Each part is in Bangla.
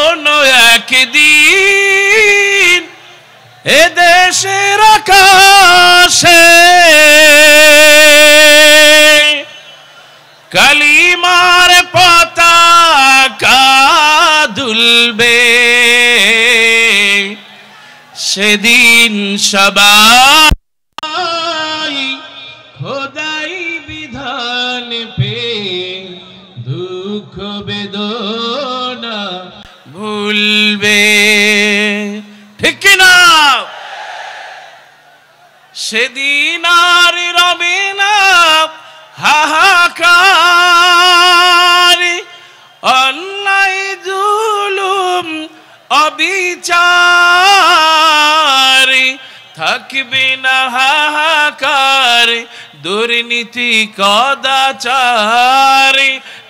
কোনো একদিন এদেশের আকাশে কালিমার পতাকা দুলবে, সেদিন সবাই খোদাই বিধান পে দুঃখ বেদনা ভুলবে। ঠিক কিনা? সেদিন আর রবে না হাহাকার, অন্যায় জুলুম অবিচার, থাকবে না হাহাকার, দুর্নীতি কদাচার,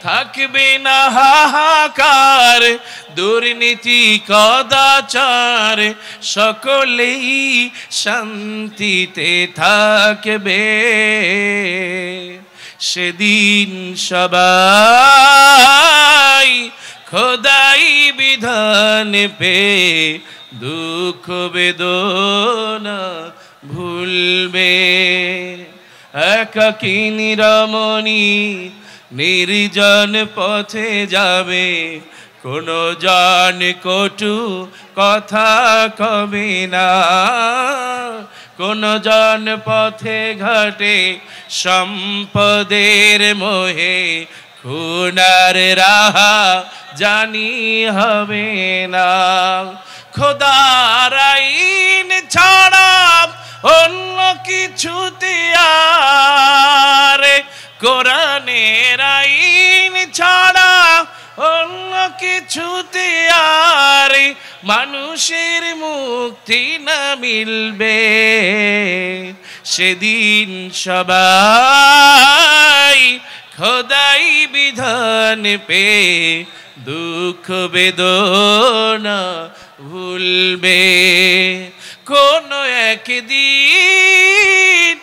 থাকবে না হাহাকার, দুর্নীতি কদাচার, সকলেই শান্তিতে থাকবে। সেদিন সবাই খোদাই বিধান পে দুঃখ বেদনা ভুলবে। একাকী নিরমণি নির্জন পথে যাবে, কোনো জন কটু কথা কবে না, কোনো জন পথে ঘাটে সম্পদের মোহে খুনার রাহা জানি হবে না। খোদার আইন ছাড়া অন্য কিছুতে আর, কোরআনের আইন ছাড়া অন্য কিছুতে আর মানুষের মুক্তি না মিলবে। সেদিন সবাই খোদাই বিধান পে দুঃখ বেদনা ভুলবে। কোন একদিন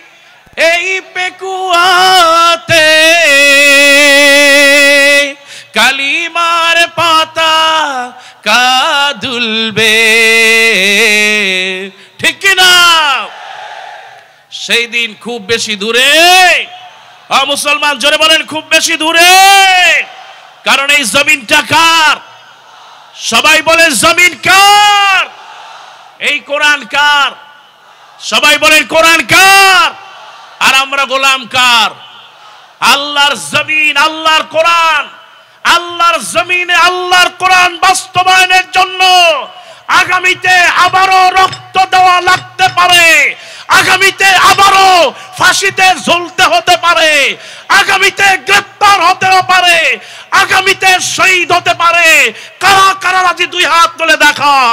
এই পেকুয়াতে কালিমার পতাকা দুলবে। ঠিক কিনা? সেই দিন খুব বেশি দূরে, মুসলমান জোরে বলেন খুব বেশি দূরে। কারণ এই জমিনটা কার? সবাই বলেন জমিন কার? এই কোরআন কার? সবাই বলেন কোরআন কার? আর আমরা গোলাম কার? আল্লাহর জমিন, আল্লাহর কোরআন। আল্লাহর জমিনে আল্লাহর কোরআন বাস্তবায়নের জন্য আগামীতে আবারও রক্ত দেওয়া লাগতে পারে, আগামীতে আবারও ফাঁসিতে ঝুলতে হতে পারে, আগামীতে গ্রেফতার হতে পারে, আগামীতে শহীদ হতে পারে। কারা কারা রাজি? দুই হাত তুলে দেখাও।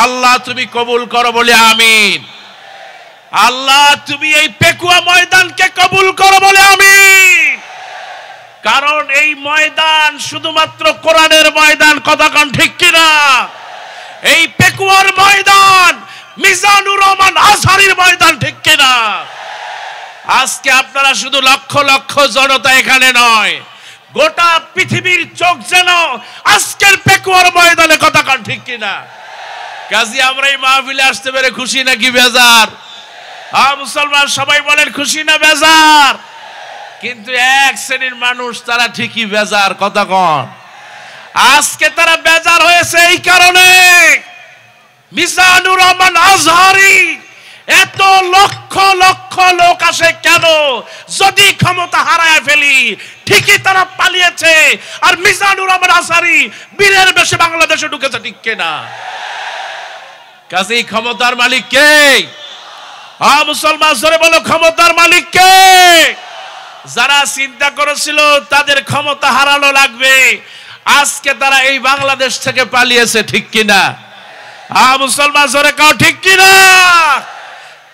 আল্লাহ তুমি কবুল করো বলে আমিন। আল্লাহ তুমি এই পেকুয়া ময়দানকে কবুল করো বলে আমিন। কারণ এই ময়দান শুধুমাত্র কোরআনের ময়দান, কথা কোন ঠিক কিনা? এই পেকুয়ার ময়দান মিজানুর রহমান আজহারীর ময়দান, ঠিক কিনা? আজকে আপনারা শুধু লক্ষ লক্ষ জনতা এখানে নয়, গোটা পৃথিবীর চোখ যেন আজকের পেকুয়ার ময়দানে, কথা কোন ঠিক কিনা? কাজী আমরা এই মাহফিলে আসতে পেরে খুশি নাকি বেজার? মুসলমান সবাই বলেন খুশি না বেজার? কিন্তু এক শ্রেণীর মানুষ তারা ঠিকই বেজার, কথা কন। আজকে তারা বেজার হয়েছে এই কারণে, মিজানুর রহমান আজহারী এত লক্ষ লক্ষ লোক আসে কেন? যদি ক্ষমতা হারায় ফেলি, ঠিকই তারা পালিয়েছে। আর মিজানুর রহমান আজহারী বীরের বেশে বাংলাদেশে ঢুকেছে, ঠিক কিনা? কাজেই ক্ষমতার মালিক কে? মুসলমান জোরে বলো, ক্ষমতার মালিক কে? যারা চিন্তা করেছিল তাদের ক্ষমতা হারানো লাগবে, আজকে তারা এই বাংলাদেশ থেকে পালিয়েছে, ঠিক কিনা? মুসলমান জোরে কাও ঠিক কিনা?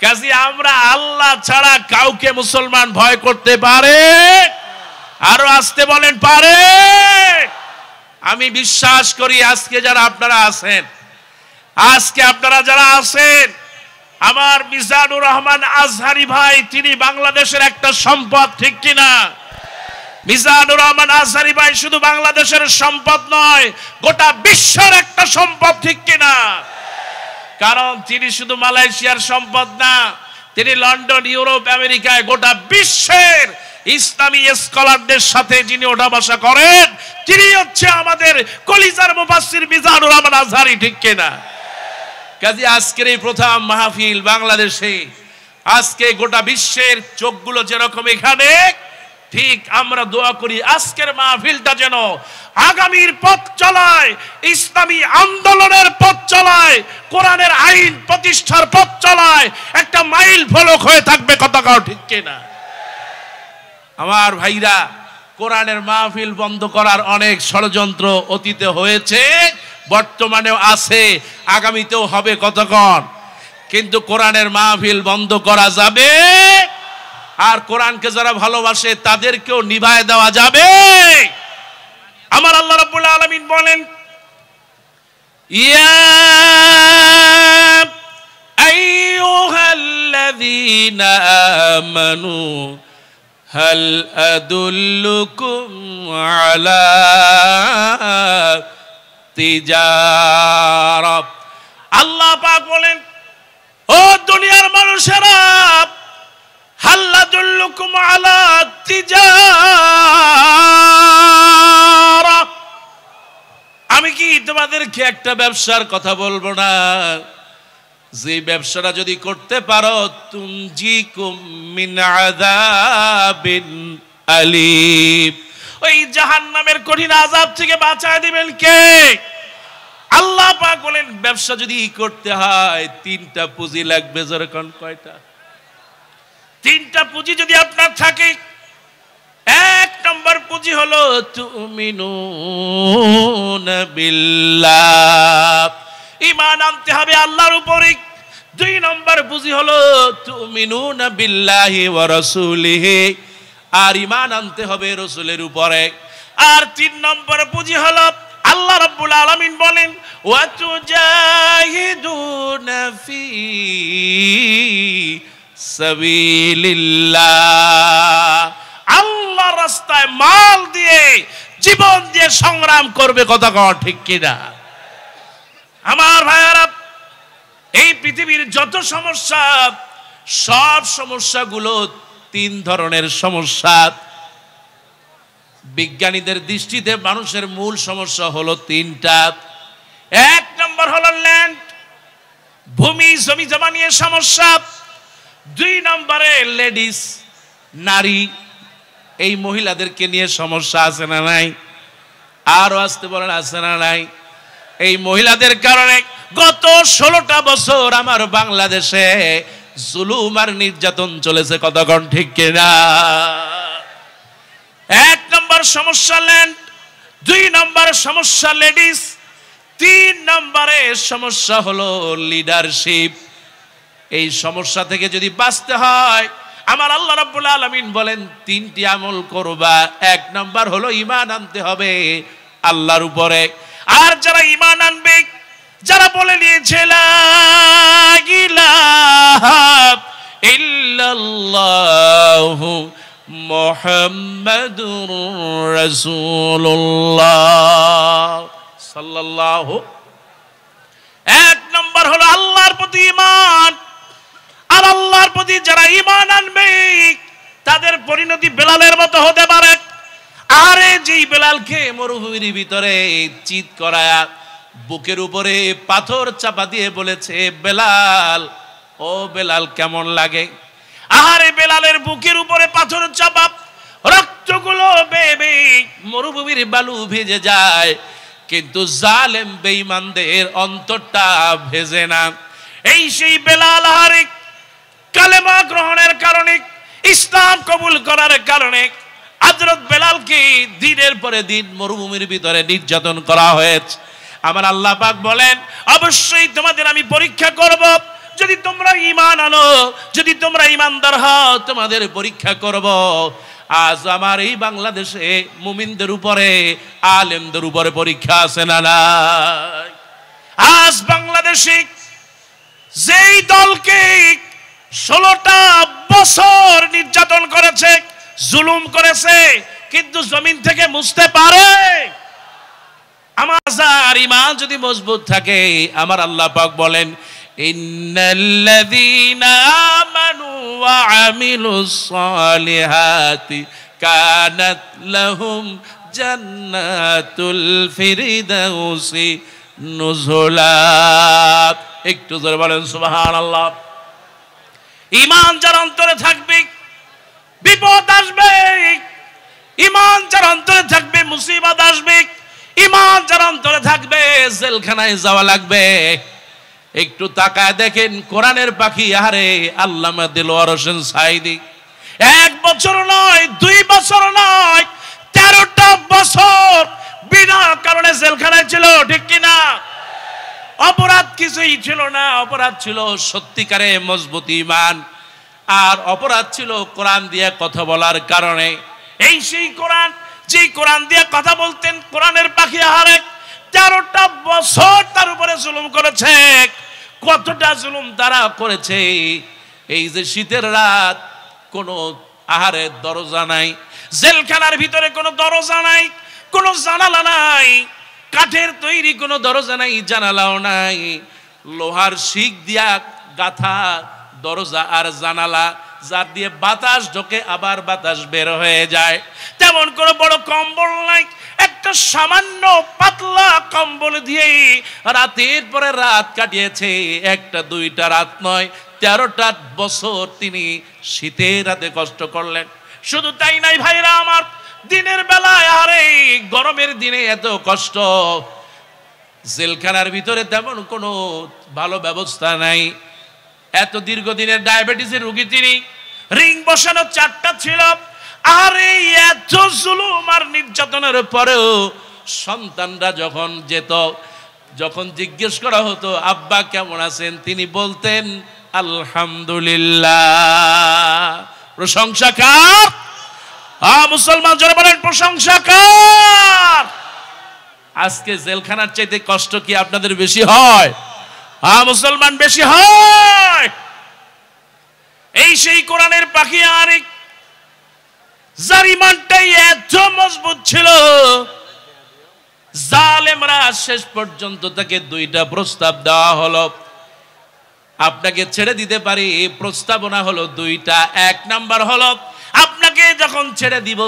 কাজী আমরা আল্লাহ ছাড়া কাউকে মুসলমান ভয় করতে পারে? আরো আসতে বলেন পারে? আমি বিশ্বাস করি আজকে যারা আপনারা আছেন আজকে আপনারা যারা আছেন, আমার মিজানুর রহমান আজহারি ভাই, তিনি বাংলাদেশের একটা সম্পদ, ঠিক কিনা? মিজানুর রহমান আজহারি ভাই শুধু বাংলাদেশের সম্পদ নয়, গোটা বিশ্বের একটা সম্পদ, ঠিক কিনা? কারণ তিনি শুধু মালয়েশিয়ার সম্পদ না, তিনি লন্ডন, ইউরোপ, আমেরিকায় গোটা বিশ্বের ইসলামী স্কলারদের সাথে যিনি ওঠা বসা করেন, তিনি হচ্ছে আমাদের কলিজার মুফাসসির মিজানুর রহমান আজহারি, ঠিক কিনা? কাজী আজকের এই প্রথম মাহফিল বাংলাদেশে, আজকে গোটা বিশ্বের চোখগুলো যেরকম এখানে, ঠিক আমরা দোয়া করি আজকের মাহফিলটা যেন আগামীর পথ চলায়, ইসলামী আন্দোলনের পথ চলায়, কোরআনের আইন প্রতিষ্ঠার পথ চলায় একটা মাইল ফলক হয়ে থাকবে, কথা কও ঠিক কিনা? আমার ভাইরা, কোরআনের মাহফিল বন্ধ করার অনেক ষড়যন্ত্র অতীতে হয়েছে, বর্তমানেও আছে, আগামীতেও হবে, কতক্ষণ। কিন্তু কোরআনের মাহফিল বন্ধ করা যাবে, আর কোরআনকে যারা ভালোবাসে তাদেরকেও নিভায় দেওয়া যাবে। আমার আল্লাহ রাব্বুল আলামিন বলেন, ইয়া আইয়ুহাল্লাযীনা আমানু হাল আদুল্লুকুম আলা তিজারা। আল্লাহ পাক বলেন, ও দুনিয়ার মানুষেরা, হাল আদুল্লুকুম আলা তিজারা, আমি কি তোমাদেরকে একটা ব্যবসার কথা বলবো না, যে ব্যবসাটা যদি করতে পারো, তুনজিকুম মিন আযাবিন আলীম, ওই জাহান্নামের কঠিন আযাব থেকে বাঁচায় দিবেন কে? আল্লাহ পাক বলেন, ব্যবসা যদি করতে হয় তিনটা পুঁজি লাগবে। যেরকম কয়টা? তিনটা পুঁজি যদি আপনার থাকে, এক নম্বর পুঁজি হলো তুমিনুনা বিল্লাহ, ঈমান আনতে হবে আল্লাহর উপরে। দুই নম্বর পুঁজি হলো তুমিনুনা বিল্লাহি ওয়া রাসূলিহি, আর ঈমান আনতে হবে রাসূলের উপরে। আর তিন নম্বর পুঁজি হলো আল্লাহ রাব্বুল আলামিন বলেন, ওয়া তুজাহিদুনা ফি সাবিলিল্লাহ, আল্লাহর রাস্তায় মাল দিয়ে, জীবন দিয়ে সংগ্রাম করবে, কথা কও ঠিক কিনা? আমার ভাইয়ারা, এই পৃথিবীর যত সমস্যা, সব সমস্যাগুলো তিন ধরনের সমস্যা। বিজ্ঞানীদের দৃষ্টিতে মানুষের মূল সমস্যা হলো তিনটা। এক নম্বর হলো ল্যান্ড, ভূমি জমি জমা নিয়ে সমস্যা। দুই নম্বরে লেডিস, নারী, এই মহিলাদেরকে নিয়ে সমস্যা আছে না নাই? আরো আসতে বলেন, আছে না নাই? এই মহিলাদের কারণে গত 16টা বছর আমার বাংলাদেশে জুলুম আর নির্যাতন চলেছে, কতক্ষণ ঠিক কিনা? এক নম্বর সমস্যা ল্যান্ড, দুই নম্বর সমস্যা লেডিস, তিন নম্বরে সমস্যা হলো লিডারশিপ। এই সমস্যা থেকে যদি বাঁচতে হয়, আমার আল্লাহ রাব্বুল আলামিন বলেন তিনটি আমল করবা। এক নম্বর হলো ঈমান আনতে হবে আল্লাহর উপরে। আর যারা ঈমান আনবে, যারা বলে নিয়েছে লা ইলাহা ইল্লাল্লাহু মুহাম্মাদুর রাসূলুল্লাহ সাল্লাল্লাহু, এক নম্বর হলো আল্লাহর প্রতি ঈমান। আর আল্লাহর প্রতি যারা ঈমান আনবে, তাদের পরিণতি বেলালের মতো হতে পারে। আরে যেই বেলালকে মরুভূমির ভিতরে চিৎ করায়া বুকের উপরে পাথর চাপা দিয়ে বলেছে, বেলাল, ও বেলাল কেমন লাগে? আরে বেলালের বুকের উপরে পাথর চাপা, রক্তগুলো বেবে মরুভূমির বালু ভেজে যায়, কিন্তু জালেম বেঈমানদের অন্তরটা ভেজে না। এই সেই বেলাল, আরে কালেমা গ্রহণের কারণে, ইসলাম কবুল করার কারণে হযরত বেলালকে দিনের পরে দিন মরুভূমির ভিতরে নির্যাতন করা হয়েছে। আমার আল্লাহ পাক বলেন, অবশ্যই তোমাদের আমি পরীক্ষা করব, যদি তোমরা ঈমান আনো, যদি তোমরা ঈমানদার হও, তোমাদের পরীক্ষা করব। আজ আমার এই বাংলাদেশে মুমিনদের উপরে, আলেমদের উপরে পরীক্ষা আছে না নাই? আজ বাংলাদেশে যেই দলকে 16টা বছর নির্যাতন করেছে, জুলুম করেছে, কিন্তু জমিন থেকে মুছতে পারে? আমার ঈমান যদি মজবুত থাকে, আমার আল্লাহ পাক বলেন, ইন্নাল্লাযীনা আমানু ওয়া আমিলুস সালিহাতি কানাত লাহুম জান্নাতুল ফিরদাউসি নুজুলা। একটু জোরে বলেন সুবহানাল্লাহ। ঈমান যার অন্তরে থাকবে বিপদ আসবে, ঈমান যার অন্তরে থাকবে মুসিবত আসবে, ঈমান যার অন্তরে থাকবে জেলখানায় যাওয়া লাগবে। একটু তাকায় দেখেন কোরআনের পাখি, আরে আল্লামা দিলওয়ার হোসেন সাঈদী 1 বছর নয়, 2 বছর নয়, 13টা বছর বিনা কারণে জেলখানায় ছিল, ঠিক কিনা? অপরাধ কিছুই ছিল না, অপরাধ ছিল সত্যিকারে মজবুত ঈমান, আর অপরাধ ছিল কোরআন দিয়ে কথা বলার কারণে। এই সেই কোরআন, যেই কোরআন দিয়ে কথা বলতেন কোরআনের পাখি, আরে 13টা বছর তার উপরে জুলুম করেছে। কতটা জুলুম তারা করেছে! এই যে শীতের রাত, কোনো আহারের দরজা নাই, জেলখানার ভিতরে কোনো দরজা নাই, কোনো জানালা নাই, কাঠের তৈরি কোনো দরজা নাই, জানালাও নাই, লোহার শিক দিয়া গাথা দরজা আর জানালা, যার দিয়ে বাতাস ঢোকে আবার বাতাস বের হয়ে যায়। তেমন কোনো বড় কম্বল নাই, একটা সামান্য পাতলা কম্বল দিয়ে রাতের পরে রাত কাটিয়েছে। 1টা 2টা রাত নয়, 13টা বছর তিনি শীতের রাতে কষ্ট করলেন। শুধু তাই নাই ভাইরা আমার, দিনের বেলায়, আরে গরমের দিনে এত কষ্ট, জেলখানার ভিতরে তেমন কোনো ভালো ব্যবস্থা নাই। এত দীর্ঘদিনের ডায়াবেটিসের রোগী তিনি, রিং বসানো 4টা ছিল। আর এই এত জুলুম আর নির্যাতনের পরেও সন্তানরা যখন যেত, যখন জিজ্ঞেস করা হতো আব্বা কেমন আছেন, তিনি বলতেন আলহামদুলিল্লাহ। প্রশংসা কার? মুসলমান জোরে বলেন প্রশংসা কার? আজকে জেলখানার চাইতে কষ্ট কি আপনাদের বেশি হয়? মুসলমান বেশি হয়? এই সেই কোরআনের পাখি, আরেক যার ঈমানটাই এত মজবুত ছিল, জালেমরা শেষ পর্যন্ত তাকে 2টা প্রস্তাব দেওয়া হলো, আপনাকে ছেড়ে দিতে পারি। প্রস্তাবনা হলো 2টা। 1 নাম্বার হলো, আপনাকে যখন ছেড়ে দিব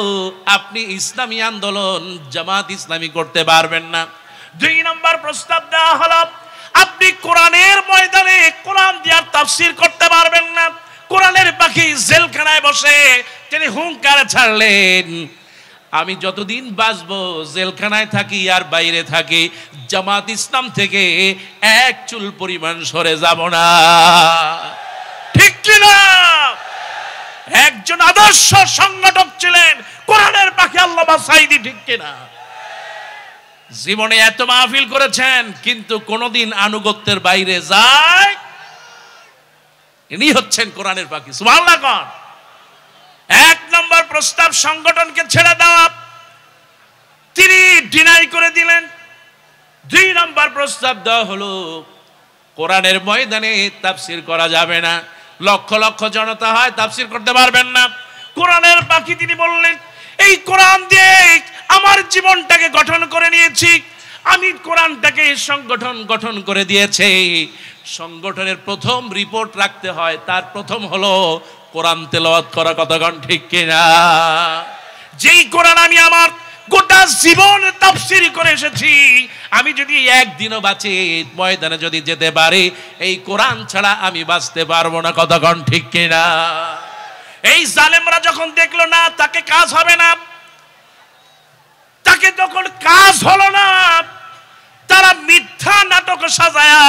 আপনি ইসলামী আন্দোলন জামাত ইসলামী করতে পারবেন না। 2 নাম্বার প্রস্তাব দেওয়া হলো, আপনি কোরআনের ময়দানে কোরআন দিয়ে তাফসীর করতে পারবেন না। কোরআনের পাখি জেলখানায় বসে তিনি হুঙ্কার ছাড়লেন, আমি যতদিন বাঁচবো জেলখানায় থাকি আর বাইরে থাকি, জামাত ইসলাম থেকে 1 চুল পরিমাণ সরে যাব না। ঠিক কিনা? একজন আদর্শ সংগঠক ছিলেন কোরআনের পাখি আল্লামা সাঈদী, ঠিক কিনা? জীবনে এত মাহফিল করেছেন কিন্তু কোনদিন আনুগত্যের বাইরে যায়। ইনি হচ্ছেন কোরআনের পাখি। সুবহানাল্লাহ কোন? 1 নম্বর প্রস্তাব সংগঠনকে ছেড়ে দেওয়া, তিনি ডিনাই করে দিলেন। 2 নম্বর প্রস্তাব দেওয়া হলো, কোরআনের ময়দানে তাফসীর করা যাবে না, লক্ষ লক্ষ জনতা হয়, তাফসীর করতে পারবেন না। কোরআনের পাখি তিনি বললেন, এই কোরআন দিয়ে আমার জীবনটাকে গঠন করে নিয়েছি, আমি কোরআনটাকে সংগঠন গঠন করে দিয়েছি। সংগঠনের প্রথম রিপোর্ট রাখতে হয়, তার প্রথম হলো কোরআন তেলাওয়াত করা। কতক্ষণ ঠিক কিনা? যেই কোরআন আমি আমার গোটা জীবন তাফসীর করে এসেছি, আমি যদি একদিনও বাঁচি ময়দানে যদি যেতে পারি, এই কোরআন ছাড়া আমি বাঁচতে পারবো না। কতক্ষণ ঠিক কিনা? এই জালেমরা যখন দেখলো না তাকে কাজ হবে না, তাকে যখন কাজ হলো না, তারা মিথ্যা নাটক সাজায়া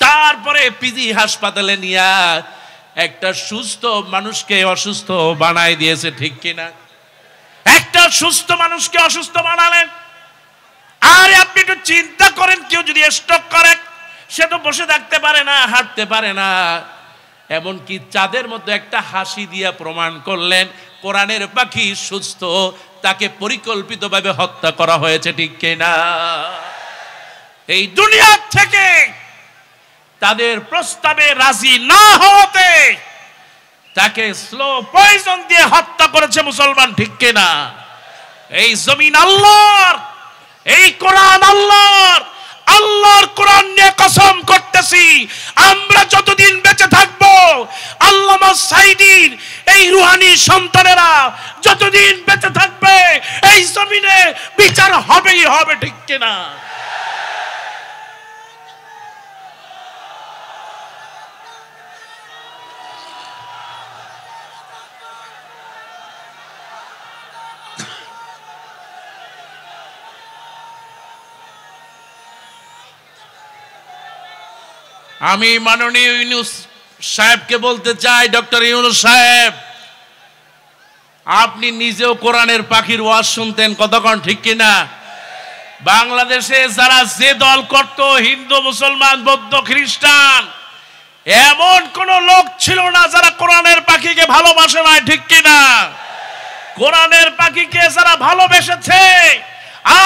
তারপরে পিজি হাসপাতালে নিয়ে একটা সুস্থ মানুষকে অসুস্থ বানায় দিয়েছে। ঠিক কিনা? একটা সুস্থ মানুষকে অসুস্থ বানালেন। আর আপনি একটু চিন্তা করেন, কেউ যদি স্ট্রোক করে, সে তো বসে থাকতে পারে না, হাঁটতে পারে না, এমনকি চাঁদের মধ্যে একটা হাসি দিয়া প্রমাণ করলেন কোরআনের পাখি সুস্থ, তাকে পরিকল্পিতভাবে হত্যা করা হয়েছে। ঠিক কিনা? এই দুনিয়া থেকে তাদের প্রস্তাবে রাজি না হতে তাকে স্লো পয়জন দিয়ে হত্যা করেছে মুসলমান, ঠিক কিনা? এই জমিন আল্লাহর, এই কোরআন আল্লাহর। আল্লাহর কোরআন নিয়ে কসম করতেছি, আমরা যতদিন বেঁচে থাকবো, আল্লামা সাইদীর এই রুহানি সন্তানেরা যতদিন বেঁচে থাকবে, এই জমিনে বিচার হবেই হবে, ঠিক কিনা? আমি মাননীয় ইউনূস সাহেবকে বলতে চাই, ডক্টর ইউনূস সাহেব, আপনি নিজেও কোরআনের পাখির ওয়াজ শুনতেন, কতক্ষণ, ঠিক কিনা? বাংলাদেশে যারা যে দল করত, হিন্দু, মুসলমান, বৌদ্ধ, খ্রিস্টান, এমন কোন লোক ছিল না যারা কোরআনের পাখিকে ভালোবাসে না, ঠিক কিনা? কোরআনের পাখিকে যারা ভালোবেসেছে,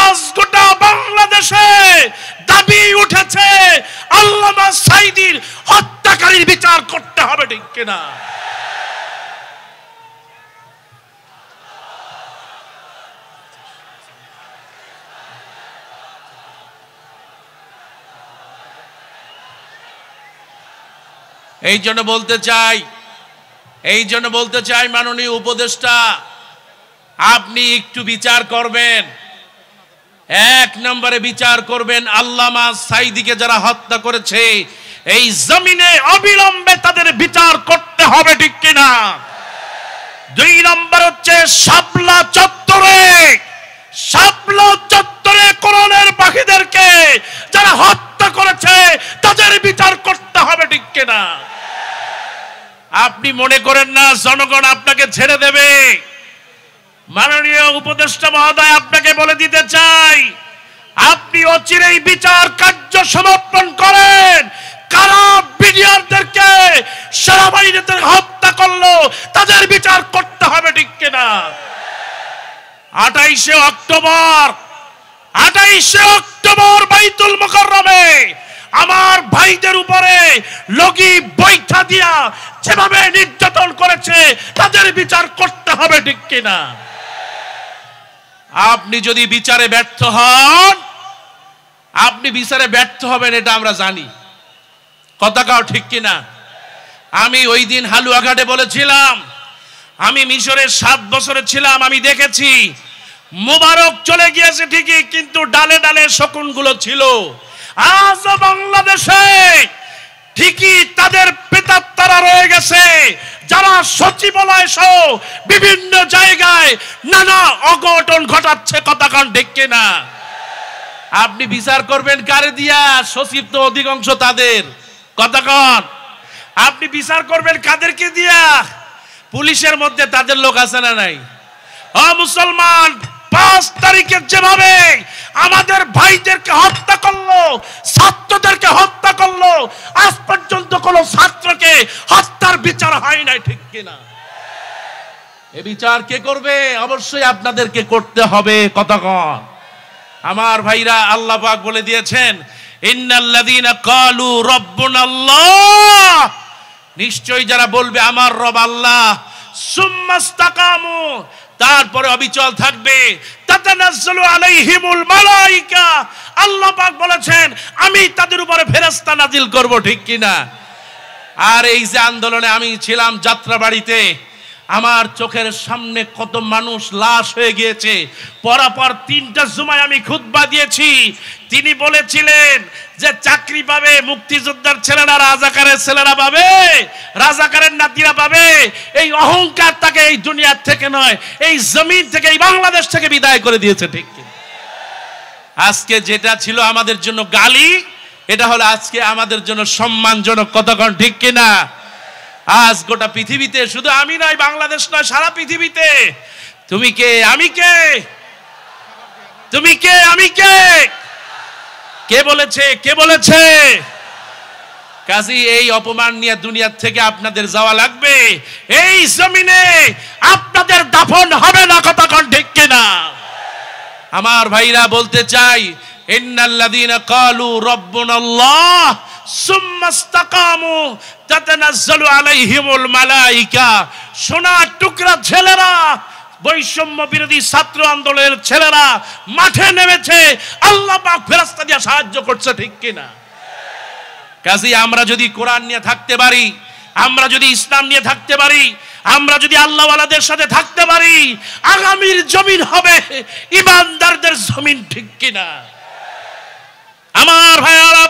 আজ গোটা বাংলাদেশে দাবি উঠেছে আল্লামা সাইদীর হত্যাকারীর বিচার করতে হবে, ঠিক কিনা? এই জন্য বলতে চাই মাননীয় উপদেষ্টা, আপনি একটু বিচার করবেন। এক নম্বরে বিচার করবেন আল্লামা সাইদীকে যারা হত্যা করেছে, এই জমিনে অবিলম্বে তাদের বিচার করতে হবে, ঠিক কিনা? দুই নম্বর হচ্ছে শাপলা চত্বরে কোরআনের পাখিদেরকে যারা হত্যা করেছে তাদের বিচার করতে হবে, ঠিক কিনা? আপনি মনে করেন না জনগণ আপনাকে ছেড়ে দেবে? মাননীয় উপদেষ্টা মহোদয়, আপনাকে বলে দিতে চাই, আপনি অচিরেই বিচার কার্য সমাপন করেন। কারা বিডিআরদেরকে সেনাবাহিনীতে হত্যা করলো তাদের বিচার করতে হবে, ঠিক কিনা? 28শে অক্টোবর বাইতুল মুকাররমে আমার ভাইদের উপরে লগি বৈঠা দিয়া যেভাবে নির্যাতন করেছে তাদের বিচার করতে হবে, ঠিক কিনা? আপনি যদি বিচারে ব্যর্থ হন, আপনি বিচারে ব্যর্থ হবেন, এটা আমরা জানি, কথা কাও, ঠিক কিনা? আমি ওই দিন হালুয়াঘাটে বলেছিলাম, আমি মিশরে 7 বছরে ছিলাম, আমি দেখেছি মোবারক চলে গিয়েছে ঠিকই, কিন্তু ডালে ডালে শকুনগুলো ছিল। আজ বাংলাদেশে ঠিকই তাদের প্রেতাত্মারা রয়ে গেছে, যারা সচিবালয় সহ বিভিন্ন জায়গায় নানা অঘটন ঘটাচ্ছে, কথা কান, ঠিক কিনা? আপনি বিচার করবেন কারে দিয়া? সচিব তো অধিকাংশ তাদের, কথা কান। আপনি বিচার করবেন কাদেরকে দিয়া? পুলিশের মধ্যে তাদের লোক আছে না নাই? মুসলমান 5 তারিখে যেভাবে আমাদের ভাইদেরকে হত্যা করলো, ছাত্রদেরকে হত্যা করলো, আজ পর্যন্ত কোন ছাত্রকে হত্যার বিচার হয় নাই, ঠিক কিনা? এ বিচার কে করবে? অবশ্যই আপনাদেরকে করতে হবে, কতক্ষণ। আমার ভাইরা, আল্লাহ পাক বলে দিয়েছেন, ইন্নাল্লাযীনা ক্বালু রাব্বুনাল্লাহ, নিশ্চয়ই যারা বলবে আমার রব আল্লাহ, সুম্মাস্তাকামু, তারপরে অবিচল থাকবে, তাতানাজ্জালু আলাইহিমুল মালায়েকা, আল্লাহ পাক বলেছেন আমি তাদের উপরে ফেরেশতা নাজিল করব, ঠিক কিনা? আর এই যে আন্দোলনে আমি ছিলাম যাত্রাবাড়িতে, আমার চোখের সামনে কত মানুষ লাশ হয়ে গিয়েছে। পরপর 3টা জুমায় আমি খুতবা দিয়েছি। তিনি বলেছিলেন যে চাকরি পাবে মুক্তিযোদ্ধার ছেলেরা, রাজাকারের ছেলেরা পাবে, রাজাকারের নাতিরা পাবে। এই অহংকার তাকে এই দুনিয়ার থেকে নয়, এই জমিন থেকে, এই বাংলাদেশ থেকে বিদায় করে দিয়েছে, ঠিক কিনা? আজকে যেটা ছিল আমাদের জন্য গালি, এটা হলো আজকে আমাদের জন্য সম্মানজনক, কতক্ষণ, ঠিক কিনা? আজ গোটা পৃথিবীতে, শুধু আমি নয়, বাংলাদেশ নয়, সারা পৃথিবীতে তুমি কে, আমি কে, তুমি কে, আমি কে, কে বলেছে? কাজী এই অপমান নিয়ে দুনিয়ার থেকে আপনাদের যাওয়া লাগবে। এই জমিনে আপনাদের দাফন হবে না, কতক্ষণ, ঠিক কিনা? আমার ভাইরা, বলতে চাই, ইন্নাল্লাযীনা ক্বালু রাব্বুনাল্লাহ সুম্মা ইসতাকামু তাতানাজ্জালু আলাইহিমুল মালায়েকা। সোনার টুকরা ছেলেরা, বৈষম্য বিরোধী ছাত্র আন্দোলনের ছেলেরা মাঠে নেমেছে, আল্লাহ পাক ফেরেশতা দিয়ে সাহায্য করছে, ঠিক কিনা? কাজী আমরা যদি কোরআন নিয়ে থাকতে পারি, আমরা যদি ইসলাম নিয়ে থাকতে পারি, আমরা যদি আল্লাহওয়ালাদের সাথে থাকতে পারি, আগামীর জমিন হবে ইমানদারদের জমিন, ঠিক কিনা? আমার ভাইয়ারা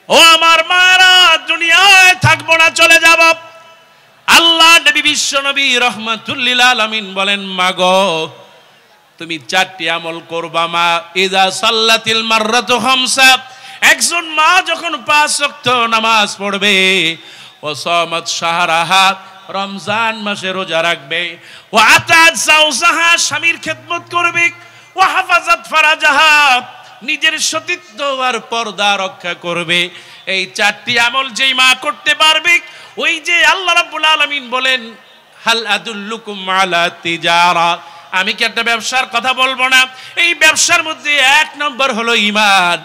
ও আমার মায়েরা, দুনিয়ায় থাকবো না, চলে যাব। আল্লাহ নবী বিশ্ব নবী রাহমাতুল লিল আলামিন বলেন, মাগো তুমি চারটি আমল করবা মা। ইযা সাল্লাতিল মাররাতু খামসা, একজন মা যখন 5 ওয়াক্ত নামাজ পড়বে, ও সামাত শাহরাহা, রমজান মাসে রোজা রাখবে, ও আতাত যাওজাহা, স্বামীর খেদমত করবে, ও হাফাজাত ফারাজাহা, নিজের সতীত্ব আর পর্দা রক্ষা করবে। এই চারটি আমল যেই মা করতে পারবে, ওই যে আল্লাহ রাব্বুল আলামিন বলেন, হাল আদুল্লুকুম আলা তিজারা, আমি কি একটা ব্যবসার কথা বলবো না? এই ব্যবসার মধ্যে 1 নম্বর হলো ঈমান।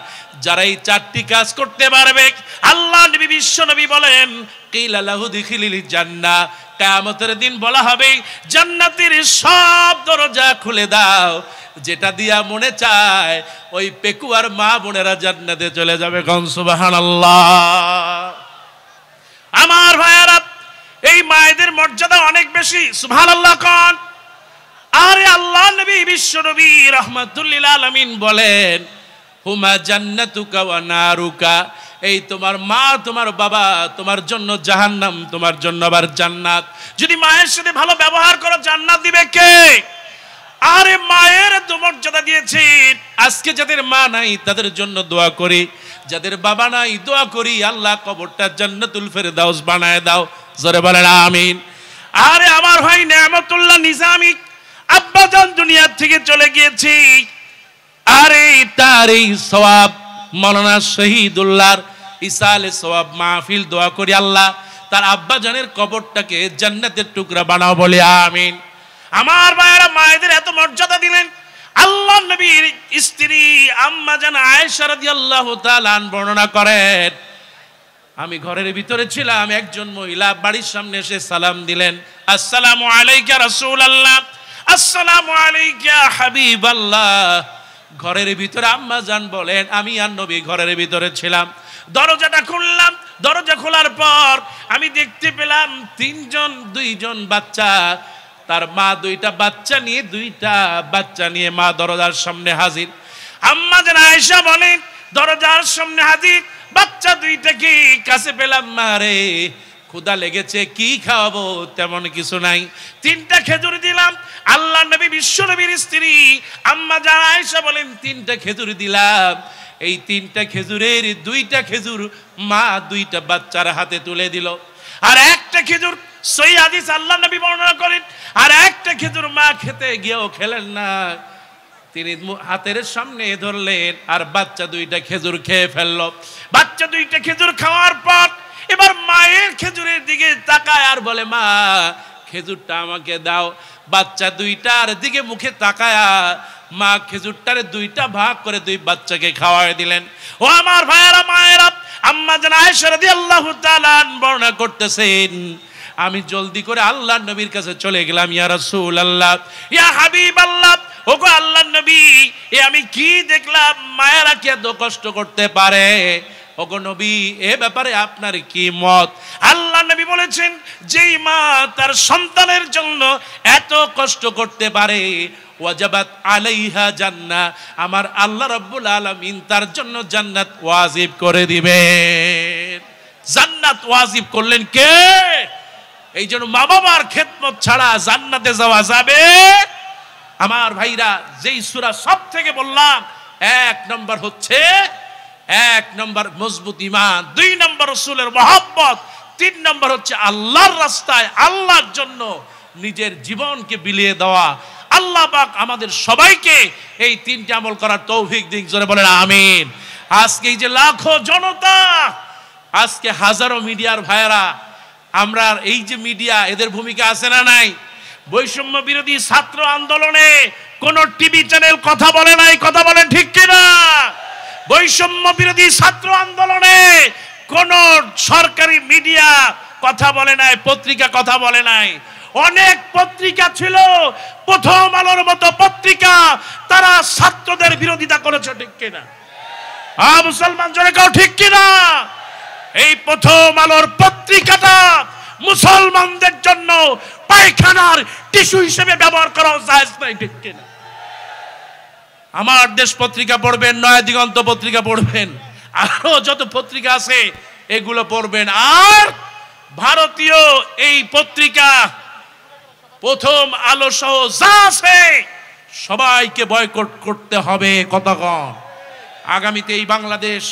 যারা এই চারটি কাজ করতে পারবে, আল্লাহ নবী বিশ্ব নবী বলেন, কিলা লাহু দিখিলিল জান্নাহ, কিয়ামতের দিন বলা হবে জান্নাতের সব দরজা খুলে দাও, যেটা দিয়া মনে চায় ওই পেকুয়ার মা বোনেরা জান্নাতে চলে যাবে। কোন সুবহানাল্লাহ। আমার ভাইয়ারা, এই মায়েদের মর্যাদা অনেক বেশি, সুবহানাল্লাহ কোন। আরে আল্লাহ নবী বিশ্ব নবী রাহমাতুল লিল আলামিন বলেন, হুমা জান্নাতুকা ওয়া নারুকা, এই তোমার মা তোমার বাবা তোমার জন্য জাহান্নাম, তোমার জন্য আবার জান্নাত। যদি মায়ের সাথে ভালো ব্যবহার করো, জান্নাত দিবে কে? আরে মায়ের তো মর্যাদা দিয়েছেন। আজকে যাদের মা নাই তাদের জন্য দোয়া করি, যাদের বাবা নাই দোয়া করি, আল্লাহ কবরটা জান্নাতুল ফেরদাউস বানায় দাও, জোরে বলেন আমিন। আরে আমার ভাই নেয়ামতুল্লাহ নিজামী আব্বাজান দুনিয়া থেকে চলে গিয়েছি, আরে তার এই সওয়াব মাওলানা শহীদুল্লাহর ইসালে সওয়াব মাহফিল, দোয়া করি আল্লাহ তার আব্বাজানের কবরটাকে জান্নাতের টুকরা বানাও, বলে আমিন। আমার ভাইয়েরা, মায়েদের এত মর্যাদা দিলেন। আল্লাহ নবীর স্ত্রী আম্মা জান আয়েশা রাদিয়াল্লাহু তাআলা আনহা বর্ণনা করেন, আমি ঘরের ভিতরে ছিলাম, একজন মহিলা বাড়ির সামনে এসে সালাম দিলেন, আসসালামু আলাইকা রাসূলুল্লাহ, আসসালামু আলাইকা হাবিবাল্লাহ। ঘরের ভিতরে আম্মা জান বলেন, আমি আর নবী ঘরের ভিতরে ছিলাম, দরজাটা খুললাম, দরজা খোলার পর আমি দেখতে পেলাম 2জন বাচ্চা, তার মা 2টা বাচ্চা নিয়ে মা দরজার সামনে হাজির। আম্মা জান আয়েশা বলেন, দরজার সামনে হাজির, বাচ্চা 2টাকে কাছে পেলাম, মা রে ক্ষুধা লেগেছে, কি খাওয়াবো? তেমন কিছু নাই, 3টা খেজুর দিলাম। আল্লাহ নবী বিশ্ব নবীর স্ত্রী আম্মা জান আয়েশা বলেন, 3টা খেজুর দিলাম। এই 3টা খেজুরের 2টা খেজুর মা 2টা বাচ্চার হাতে তুলে দিল, আর একটা খেজুর সহিহ হাদিস আল্লাহ নবী বর্ণনা করেন, আর একটা খেজুর মা খেতে গিয়েও খেলেন না, তিনি হাতের সামনে ধরলেন, আর বাচ্চা 2টা খেজুর খেয়ে ফেললো। বাচ্চা 2টা খেজুর খাওয়ার পর এবার মায়ের খেজুরের দিকে তাকায় আর বলে, মা খেজুরটা আমাকে দাও। বাচ্চা 2টার দিকে মুখে তাকায়া মা খেজুরটার 2টা ভাগ করে 2 বাচ্চাকে খাওয়ায় দিলেন। ও আমার ভাইয়েরা, মায়েরা, আম্মা জান আয়েশা রাদিয়াল্লাহু তাআলা বর্ণনা করতেছেন, আমি জলদি করে আল্লাহর নবীর কাছে চলে গেলাম, ইয়া রাসূলুল্লাহ, ইয়া হাবিবাল্লাহ, ওগো আল্লাহর নবী, এ আমি কি দেখলাম? মায়েরা কি এত কষ্ট করতে পারে? ওগো নবী, এ ব্যাপারে আপনার কি মত? আল্লাহ নবী বলেছেন, যেই মা তার সন্তানের জন্য এত কষ্ট করতে পারে, ওয়াজাবাত আলাইহা জান্নাহ, আমার আল্লাহ রাব্বুল আলামিন তার জন্য জান্নাত ওয়াজিব করে দিবেন। জান্নাত ওয়াজিব করলেন কে? এই জন্য মা বাবার খেদমত ছাড়া জান্নাতে যাওয়া যাবে? আমার ভাইরা, যেই সূরা সব থেকে বললাম, 1 নম্বর হচ্ছে 1 নম্বর মজবুত ঈমান, 2 নম্বর রাসূলের মহব্বত, 3 নম্বর হচ্ছে আল্লাহর রাস্তায় আল্লাহর জন্য নিজের জীবনকে বিলিয়ে দেওয়া। আল্লাহ পাক আমাদের সবাইকে এই 3টি আমল করার তৌফিক দিন, জোরে বলেন আমিন। আজকে এই যে লাখো জনতা, আজকে হাজারো মিডিয়ার ভাইরা, আমরা এই যে মিডিয়া, এদের ভূমিকা আছে না নাই? বৈষম্য বিরোধী ছাত্র আন্দোলনে কোন টিভি চ্যানেল কথা বলে নাই, কথা বলেন ঠিক কিনা? বৈষম্য বিরোধী ছাত্র আন্দোলনে কোন সরকারি মিডিয়া কথা বলে নাই, পত্রিকা কথা বলে নাই। অনেক পত্রিকা ছিল, প্রথম আলোর মতো পত্রিকা, তারা ছাত্রদের বিরোধিতা করেছে, ঠিক কিনা? মুসলমান জনে কাও ঠিক কিনা? এই প্রথম আলোর পত্রিকাটা মুসলমানদের জন্য পায়খানার টিস্যু হিসেবে ব্যবহার করা জায়েজ নাই, ঠিক কিনা? আমার দেশ পত্রিকা পড়বেন, নয়া দিগন্ত পত্রিকা পড়বেন, আরো যত পত্রিকা আছে এগুলো পড়বেন। আর ভারতীয় এই পত্রিকা প্রথম আলো সহ যা আছে সবাইকে বয়কট করতে হবে। কতক্ষণ আগামীতে এই বাংলাদেশ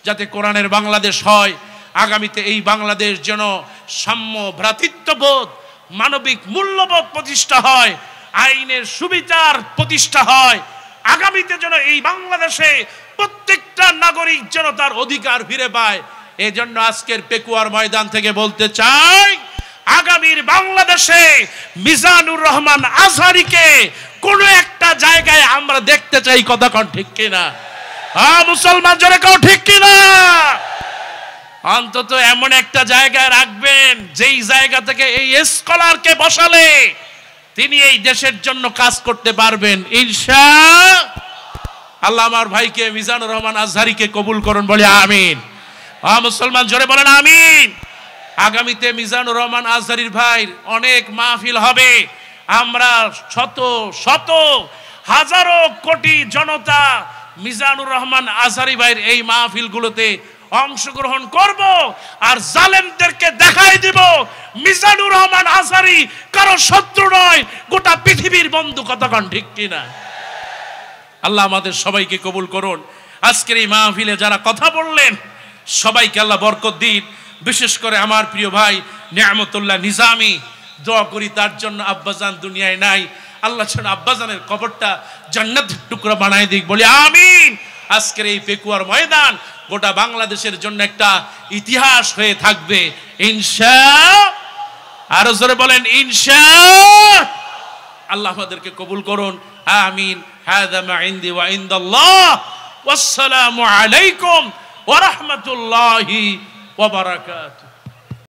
যাতে কোরআনের বাংলাদেশ হয়, আগামীতে এই বাংলাদেশ যেন সাম্য, ভ্রাতৃত্ববোধ, মানবিক মূল্যবোধ প্রতিষ্ঠা হয়, আইনের সুবিচার প্রতিষ্ঠা হয়, আগামীতে যেন এই বাংলাদেশে প্রত্যেকটা নাগরিক যেন তার অধিকার ফিরে পায়। এই জন্য আজকের পেকুয়ার ময়দান থেকে বলতে চাই, আগামীর বাংলাদেশে মিজানুর রহমান আজহারীকে কোন একটা জায়গায় আমরা দেখতে চাই। কথা কোন ঠিক কিনা? মুসলমান জনে কেউ ঠিক কিনা? অন্তত এমন একটা জায়গায় রাখবেন যেই জায়গা থেকে এই স্কলারকে বসালে তিনি এই দেশের জন্য কাজ করতে পারবেন ইনশাআল্লাহ। আমার ভাইকে মিজানুর রহমান আজহারীকে কবুল করুন, বলে আমিন। মুসলমান জোরে বলেন আমিন। আগামীতে মিজানুর রহমান আজহারীর ভাই অনেক মাহফিল হবে। আমরা শত শত হাজারো কোটি জনতা মিজানুর রহমান আজহারী ভাইয়ের এই মাহফিলগুলোতে অংশগ্রহণ করব, আর জালেমদেরকে দেখাই দিব মিজানুর রহমান আজহারী কারো শত্রু নয়, গোটা পৃথিবীর বন্ধু। কতক্ষণ ঠিক কিনা? আল্লাহ আমাদের সবাইকে কবুল করুন। আজকের এই মাহফিলে যারা কথা বললেন সবাইকে আল্লাহ বরকত দিন। বিশেষ করে আমার প্রিয় ভাই নিয়ামতুল্লাহ নিজামী, দোয়া করি তার জন্য, আব্বাজান দুনিয়ায় নাই, আল্লাহ যেন আব্বাজানের কবরটা জান্নাতের টুকরা বানায় দিক, বলি আমিন। আজকের এই পেকুয়ার ময়দান গোটা বাংলাদেশের জন্য একটা ইতিহাস হয়ে থাকবে ইনশাআল্লাহ। আরো জোরে বলেন ইনশাআল্লাহ। আল্লাহ আমাদেরকে কবুল করুন, আমিন। হাযা মা ইনদি ওয়া ইনদাল্লাহ। ওয়াসসালামু আলাইকুম ওয়া রাহমাতুল্লাহি ওয়া বারাকাতুহু।